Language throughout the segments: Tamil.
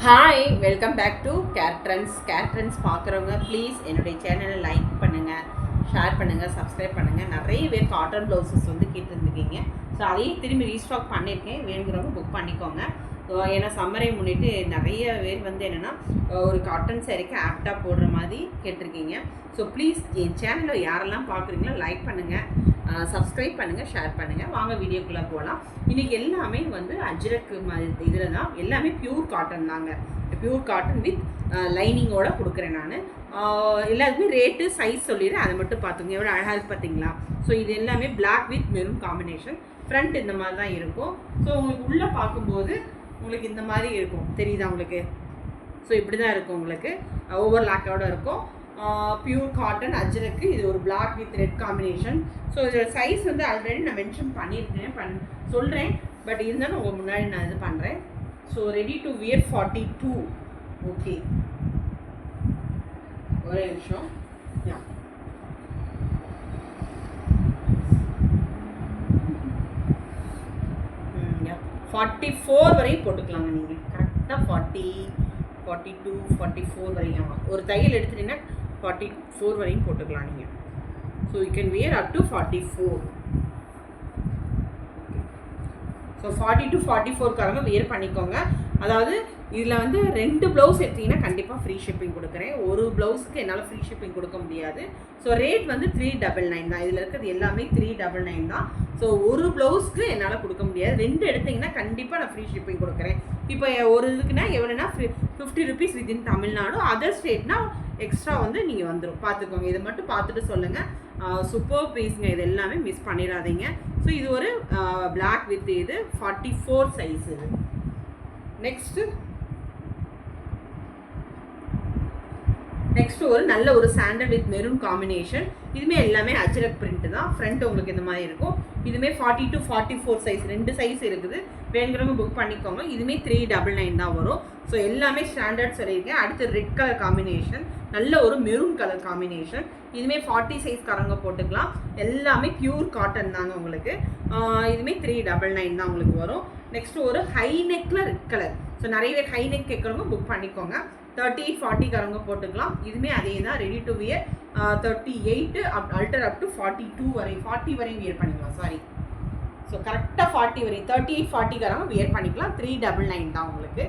Hi, welcome back to care trends பார்க்குறவங்க ப்ளீஸ் என்னுடைய சேனலை லைக் பண்ணுங்கள், ஷேர் பண்ணுங்கள், சப்ஸ்கிரைப் பண்ணுங்கள். நிறைய பேர் காட்டன் ப்ளவுசஸ் வந்து கேட்டுருந்துருக்கீங்க. ஸோ அதையும் திரும்பி ரீஸ்டாக் பண்ணியிருக்கேன். வேணுங்கிறவங்க புக் பண்ணிக்கோங்க. ஏன்னா சம்மரை முன்னிட்டு நிறைய பேர் வந்து என்னென்னா ஒரு காட்டன் சேரீக்கு ஆப்டாக போடுற மாதிரி கேட்டிருக்கீங்க. ஸோ ப்ளீஸ் என் சேனலை யாரெல்லாம் பார்க்குறீங்களோ லைக் பண்ணுங்கள், சப்ஸ்கிரைப் பண்ணுங்கள், ஷேர் பண்ணுங்கள். வாங்க வீடியோக்குள்ளே போகலாம். இன்றைக்கி எல்லாமே வந்து அஜ்ரக் இதில் தான் எல்லாமே பியூர் காட்டன் தாங்க. பியூர் காட்டன் வித் லைனிங்கோடு கொடுக்குறேன் நான். எல்லாருக்குமே ரேட்டு சைஸ் சொல்லிடுறேன், அதை மட்டும் பார்த்துங்க. எவ்வளோ அழகாக இருக்குது பார்த்தீங்களா? ஸோ இது எல்லாமே black with maroon combination. Friend இந்த மாதிரி தான் இருக்கும். ஸோ உங்களுக்கு உள்ளே பார்க்கும்போது உங்களுக்கு இந்த மாதிரி இருக்கும், தெரியுதா உங்களுக்கு? ஸோ இப்படி தான் இருக்கும் உங்களுக்கு, ஓவர் லாக்கோடு இருக்கும். Pure cotton ajrakh. இது ஒரு black with red combination. So இதோட சைஸ் வந்து ஆல்ரெடி நான் மென்ஷன் பண்ணியிருக்கேன், சொல்கிறேன். பட் இருந்தாலும் உங்கள் முன்னாடி நான் இது பண்ணுறேன். So ready to wear 42. Okay, ஒரே நிமிஷம். 44 வரையும் போட்டுக்கலாங்க. நீங்கள் கரெக்டாக 40, 42, 44 வரையும். ஒரு தையல் எடுத்துட்டீங்கன்னா 44 வரையும் போட்டுக்கலாம் நீங்கள். So you can wear up to 44. So 40 to 44காரங்க வியர் பண்ணிக்கோங்க. அதாவது இதில் வந்து 2 ப்ளவுஸ் எடுத்திங்கன்னா கண்டிப்பாக ஃப்ரீ ஷிப்பிங் கொடுக்குறேன். ஒரு ப்ளவுஸுக்கு என்னால் ஃப்ரீ ஷிப்பிங் கொடுக்க முடியாது. ஸோ ரேட் வந்து 399 தான். இதில் இருக்கிறது எல்லாமே 399 தான். ஸோ ஒரு ப்ளவுஸ்க்கு என்னால் கொடுக்க முடியாது. 2 எடுத்திங்கன்னா கண்டிப்பாக நான் ஃப்ரீ ஷிப்பிங் கொடுக்குறேன். இப்போ ஒரு இதுக்குன்னா எவ்வளோனா 50 rupees வித்தின் தமிழ்நாடு. அதர் ஸ்டேட்னா எக்ஸ்ட்ரா வந்து நீங்கள் வந்துடும். பார்த்துக்கோங்க, இதை மட்டும் பார்த்துட்டு சொல்லுங்கள். சூப்பர் பீஸுங்க, இது எல்லாமே மிஸ் பண்ணிடாதீங்க. ஸோ இது ஒரு பிளாக் வித் இது 44 சைஸ். இது நெக்ஸ்ட் ஒரு நல்ல ஒரு சாண்டல் வித் மெரூன் காம்பினேஷன். இதுவுமே எல்லாமே அஜ்ரக் பிரிண்ட் தான். ஃப்ரண்ட் உங்களுக்கு இந்த மாதிரி இருக்கும். இதுவுமே 40 to 44 சைஸ், 2 சைஸ் இருக்குது. வேணுங்கிறவங்க புக் பண்ணிக்கோங்க. இதுவுமே 399 தான் வரும். ஸோ எல்லாமே ஸ்டாண்டர்ட் சொல்லியிருக்கேன். அடுத்து ரெட் கலர் காம்பினேஷன், நல்ல ஒரு மெரூன் கலர் காம்பினேஷன். இதுவுமே 40 சைஸ்காரங்க போட்டுக்கலாம். எல்லாமே பியூர் காட்டன் தாங்க உங்களுக்கு. இதுவுமே 399 தான் உங்களுக்கு வரும். நெக்ஸ்ட் ஒரு ஹை நெக்கில் ரெட் கலர். ஸோ நிறைய பேர் ஹை நெக் கேட்குறவங்க புக் பண்ணிக்கோங்க. 38, 40காரங்க போட்டுக்கலாம். இதுவுமே அதே தான், ready to wear. 38 அல்டர் up to 42 வரை, 40 வரையும் வியர் பண்ணிக்கலாம். சாரி, ஸோ கரெக்டாக 40 வரை, 38, 40காரங்க வியர் பண்ணிக்கலாம். 399 தான் உங்களுக்கு.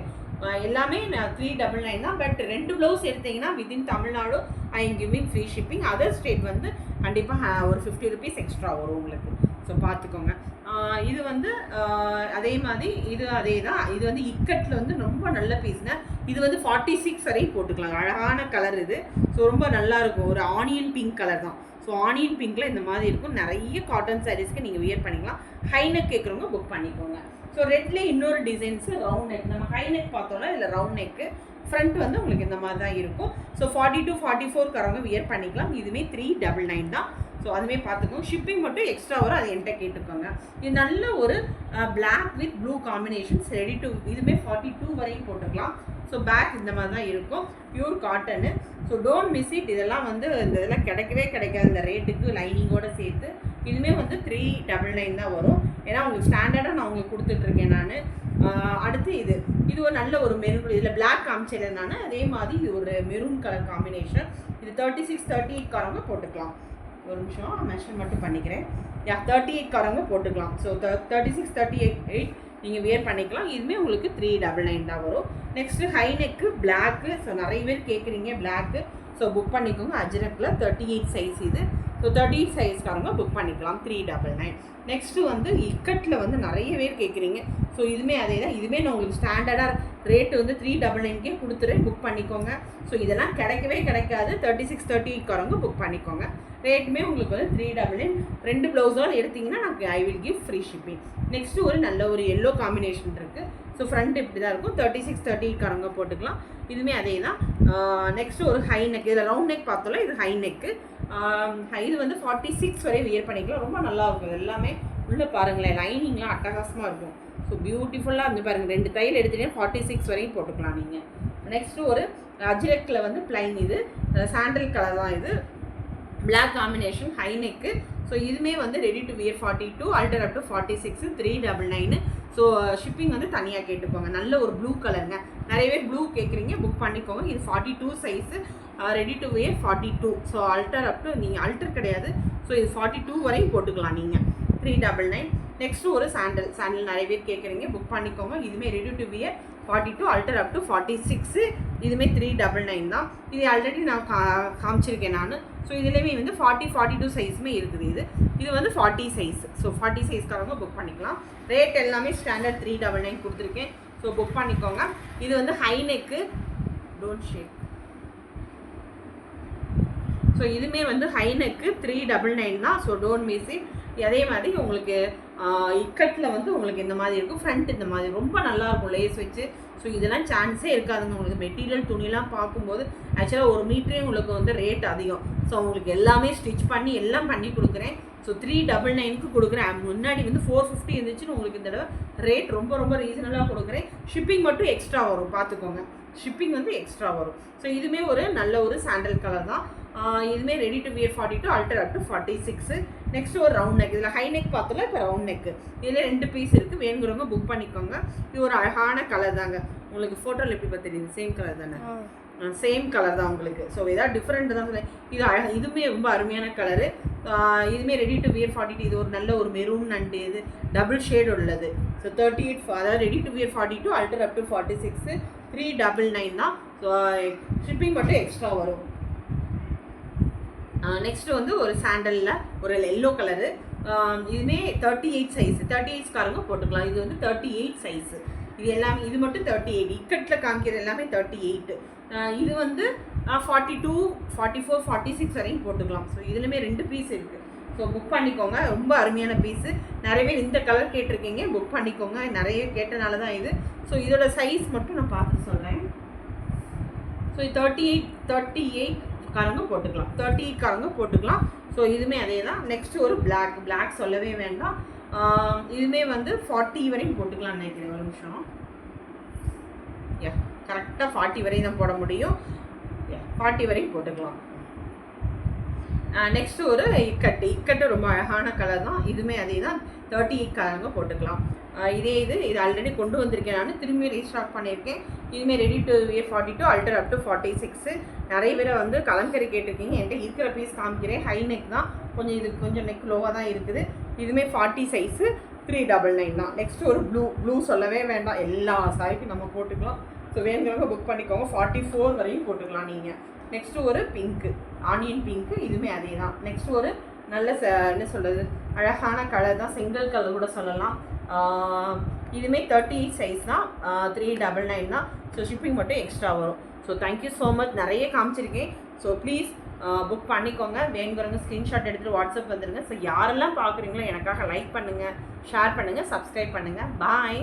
எல்லாமே 399 தான். பட் 2 ப்ளவுஸ் எடுத்தீங்கன்னா within Tamil Nadu I am giving free shipping. Other state வந்து கண்டிப்பாக ஒரு 50 rupees எக்ஸ்ட்ரா வரும் உங்களுக்கு. ஸோ பார்த்துக்கோங்க. இது வந்து அதே மாதிரி இது அதே தான். இது வந்து இக்கட்டில் வந்து ரொம்ப நல்ல பீஸ்ங்க. இது வந்து 46 வரையும் போட்டுக்கலாம். அழகான கலர் இது. ஸோ ரொம்ப நல்லாயிருக்கும். ஒரு ஆனியன் பிங்க் கலர் தான். ஸோ ஆனியன் பிங்க்கில் இந்த மாதிரி இருக்கும். நிறைய காட்டன் சாரீஸ்க்கு நீங்கள் வியர் பண்ணிக்கலாம். ஹை நெக் கேட்குறவங்க புக் பண்ணிக்கோங்க. ஸோ ரெட்லேயே இன்னொரு டிசைன்ஸு ரவுண்ட் நெக். நம்ம ஹை நெக் பார்த்தோம்னா இதில் ரவுண்ட் நெக்கு. ஃப்ரண்ட் வந்து உங்களுக்கு இந்த மாதிரி தான் இருக்கும். ஸோ 40 to 44காரங்க வியர் பண்ணிக்கலாம். இதுவுமே 399 தான். ஸோ அதுவே பார்த்துக்கோங்க. ஷிப்பிங் மட்டும் எக்ஸ்ட்ரா வரும், அது என்கிட்ட கேட்டுக்கோங்க. இது நல்ல ஒரு black with blue combinations, ready to. இதுவுமே 42 வரையும் போட்டுக்கலாம். ஸோ பேக் இந்த மாதிரி தான் இருக்கும், pure cotton. So don't miss it. இதெல்லாம் வந்து இந்த இதெல்லாம் கிடைக்கவே கிடைக்காது இந்த ரேட்டுக்கு, லைனிங்கோடு சேர்த்து. இதுவுமே வந்து 399 தான் வரும். ஏன்னா உங்களுக்கு ஸ்டாண்டர்டாக நான் உங்களுக்கு கொடுத்துட்ருக்கேன் நான். அடுத்து இது ஒரு நல்ல ஒரு மெரூன். இதில் பிளாக் காமிச்சேன் நான். அதே மாதிரி இது ஒரு மெரூன் கலர் காம்பினேஷன். இது 36, 38காரங்க போட்டுக்கலாம். ஒரு நிமிஷம் மெஷர் மட்டும் பண்ணிக்கிறேன். 38காரங்க போட்டுக்கலாம். ஸோ 36, 38 நீங்கள் வியர் பண்ணிக்கலாம். இதுவுமே உங்களுக்கு 399 தான் வரும். Next high neck black. So நிறைய பேர் கேட்குறீங்க பிளாக்கு. ஸோ புக் பண்ணிக்கோங்க. அஜ்ரக்கில் 38 சைஸ் இது. ஸோ 38 சைஸ்காரங்க புக் பண்ணிக்கலாம். 399. நெக்ஸ்ட்டு வந்து இக்கட்டில் வந்து நிறைய பேர் கேட்குறீங்க. ஸோ இதுவுமே அதே தான். இதுவுமே நான் உங்களுக்கு ஸ்டாண்டர்டாக ரேட்டு வந்து 399 கொடுத்துறேன், புக் பண்ணிக்கோங்க. ஸோ இதெல்லாம் கிடைக்கவே கிடைக்காது. 36, 38காரங்க புக் பண்ணிக்கோங்க. ரேட்டுமே உங்களுக்கு வந்து 399. 2 ப்ளவுஸோடு எடுத்திங்கன்னா நான் I will give free shipping. Next ஒரு நல்ல ஒரு எல்லோ காம்பினேஷன் இருக்குது. ஸோ ஃப்ரண்ட் இப்படி தான் இருக்கும். 36, 38காரங்க போட்டுக்கலாம். இதுவுமே அதே தான். நெக்ஸ்ட்டு ஒரு ஹை நெக். இதில் ரவுண்ட் நெக் பார்த்தோம்ல, இது ஹை நெக்கு. இது வந்து 46 வரை வியர் பண்ணிக்கலாம். ரொம்ப நல்லாயிருக்கும். எல்லாமே உள்ளே பாருங்களேன், லைனிங்லாம் அட்டகாசமாக இருக்கும். ஸோ பியூட்டிஃபுல்லாக இருந்து பாருங்கள். 2 தையல் எடுத்துகிட்டே 46 வரையும் போட்டுக்கலாம் நீங்கள். நெக்ஸ்ட்டு ஒரு அஜ்ரக்கில் வந்து பிளைன். இது சாண்டல் கலர் தான். இது black combination high neck. So இதுவுமே வந்து ready to wear 42, alter up to 46, 399. So shipping வந்து தனியாக கேட்டுக்கோங்க. நல்ல ஒரு ப்ளூ கலருங்க, நிறைய பேர் ப்ளூ கேட்குறீங்க, புக் பண்ணிக்கோங்க. இது 42 size, ready to wear 42. So அல்டர் up to, நீங்கள் அல்டர் கிடையாது, ஸோ இது 42 வரையும் போட்டுக்கலாம் நீங்கள். 399. நெக்ஸ்ட்டு ஒரு சாண்டல் நிறைய பேர் கேட்குறீங்க, புக் பண்ணிக்கோங்க. இதுவுமே ready to wear 42, alter up to 46. இதுவுமே 399 தான். இது ஆல்ரெடி நான் காமிச்சிருக்கேன் நான். ஸோ இதுலேயுமே வந்து 40, 42 சைஸுமே இருக்குது. இது வந்து 40 சைஸ். ஸோ 40 சைஸ்க்காரங்க புக் பண்ணிக்கலாம். ரேட் எல்லாமே ஸ்டாண்டர்ட் 399 கொடுத்துருக்கேன். ஸோ புக் பண்ணிக்கோங்க. இது வந்து high neck, don't shake. So இதுவுமே வந்து ஹை நெக்கு 399 தான். So don't miss it. அதே மாதிரி உங்களுக்கு இக்கட்டில் வந்து உங்களுக்கு இந்த மாதிரி இருக்கும், ஃப்ரண்ட் இந்த மாதிரி ரொம்ப நல்லாயிருக்கும் லேஸ் வச்சு. ஸோ இதெல்லாம் சான்ஸே இருக்காதுங்க. உங்களுக்கு மெட்டீரியல் துணிலாம் பார்க்கும்போது ஆக்சுவலாக ஒரு மீட்டரே உங்களுக்கு வந்து ரேட் அதிகம். ஸோ உங்களுக்கு எல்லாமே ஸ்டிச் பண்ணி எல்லாம் பண்ணி கொடுக்குறேன். ஸோ 399க்கு கொடுக்குறேன். முன்னாடி வந்து 450 இருந்துச்சுன்னு உங்களுக்கு இந்த தடவை ரேட் ரொம்ப ரொம்ப ரீசனலாக கொடுக்குறேன். ஷிப்பிங் மட்டும் எக்ஸ்ட்ரா வரும், பார்த்துக்கோங்க. ஷிப்பிங் வந்து எக்ஸ்ட்ரா வரும். ஸோ இதுவுமே ஒரு நல்ல ஒரு சாண்டல் கலர் தான். இதுவுமே ready to wear 42, alter up to 46. Next ஒரு ரவுண்ட் நெக். இதில் ஹை நெக் பார்த்தோம்ல, இப்போ ரவுண்ட் நெக்கு. இதில் 2 பீஸ் இருக்குது, வேணுங்கிறவங்க புக் பண்ணிக்கோங்க. இது ஒரு அழகான கலர் தாங்க. உங்களுக்கு ஃபோட்டோவில் எப்படி பார்த்து தெரியுது? சேம் கலர் தானே? சேம் கலர் தான் உங்களுக்கு. ஸோ ஏதாவது டிஃப்ரெண்ட் தான் சொல்லுவேன். இது இதுவுமே ரொம்ப அருமையான கலரு. இதுவுமே ரெடி டு வியர் 42. இது ஒரு நல்ல ஒரு மெரூன் அண்ட் இது டபுள் ஷேட் உள்ளது. ஸோ 38, அதாவது ready to wear 42, alter up to 46, 399 தான். ஸோ ஷிப்பிங் மட்டும் எக்ஸ்ட்ரா வரும். நெக்ஸ்ட்டு வந்து ஒரு சாண்டலில் ஒரு எல்லோ கலரு. இதுவுமே 38 சைஸ். 38காரங்க போட்டுக்கலாம். இது வந்து 38 சைஸு. இது எல்லாமே, இது மட்டும் 38. இக்கட்டில் காமிக்கிற எல்லாமே 38. இது வந்து 42, 44, 46 வரையும் போட்டுக்கலாம். ஸோ இதுலையுமே 2 பீஸ் இருக்குது. ஸோ புக் பண்ணிக்கோங்க. ரொம்ப அருமையான பீஸு. நிறைய பேர் இந்த கலர் கேட்டிருக்கீங்க, புக் பண்ணிக்கோங்க. நிறைய கேட்டனால தான் இது. ஸோ இதோட சைஸ் மட்டும் நான் பார்த்து சொல்கிறேன். ஸோ 38 காரங்க போட்டுக்கலாம், 30 காரங்க போட்டுக்கலாம். ஸோ இதுவுமே அதே தான். நெக்ஸ்ட்டு ஒரு பிளாக் சொல்லவே வேண்டாம். இதுவுமே வந்து 40 வரையும் போட்டுக்கலாம்னு நினைக்கிறேன். ஒரு நிமிஷம். கரெக்டாக 40 வரையும் தான் போட முடியும். 40 வரையும் போட்டுக்கலாம். நெக்ஸ்ட்டு ஒரு இக்கட்டு ரொம்ப அழகான கலர் தான். இதுவுமே அதே தான். 38 காரங்க போட்டுக்கலாம். இது ஆல்ரெடி கொண்டு வந்திருக்கேன் நான், திரும்பி ரீஸ்டாக் பண்ணியிருக்கேன். இதுவுமே ready to wear 42, alter up to 46. நிறைய பேரை வந்து கலங்கரி கேட்டிருக்கீங்க. என்கிட்ட இருக்கிற பீஸ் காமிக்கிறேன். ஹை நெக் தான், கொஞ்சம் நெக் லோவாக தான் இருக்குது. இதுவுமே 40 சைஸு, 399 தான். நெக்ஸ்ட்டு ஒரு ப்ளூ சொல்லவே வேண்டாம், எல்லா சாரிக்கும் நம்ம போட்டுக்கலாம். ஸோ வேணுங்கிறவங்க புக் பண்ணிக்கோங்க. 44 வரையும் போட்டுக்கலாம் நீங்கள். நெக்ஸ்ட்டு ஒரு பிங்க்கு, ஆனியன் பிங்க்கு. இதுவுமே அதே தான். நெக்ஸ்ட்டு ஒரு நல்ல என்ன சொல்கிறது, அழகான கலர் தான், செங்கல் கலர் கூட சொல்லலாம். இதுவுமே 38 சைஸ் தான், 399 தான். ஸோ ஷிப்பிங் மட்டும் எக்ஸ்ட்ரா வரும். So thank you so much. நிறைய காமிச்சிருக்கேன். ஸோ ப்ளீஸ் புக் பண்ணிக்கோங்க. வேணுங்கிறவங்க ஸ்க்ரீன்ஷாட் எடுத்துகிட்டு வாட்ஸ்அப் வந்துடுங்க. ஸோ யாரெல்லாம் பார்க்குறீங்களோ எனக்காக லைக் பண்ணுங்கள், ஷேர் பண்ணுங்கள், சப்ஸ்கிரைப் பண்ணுங்கள். பாய்.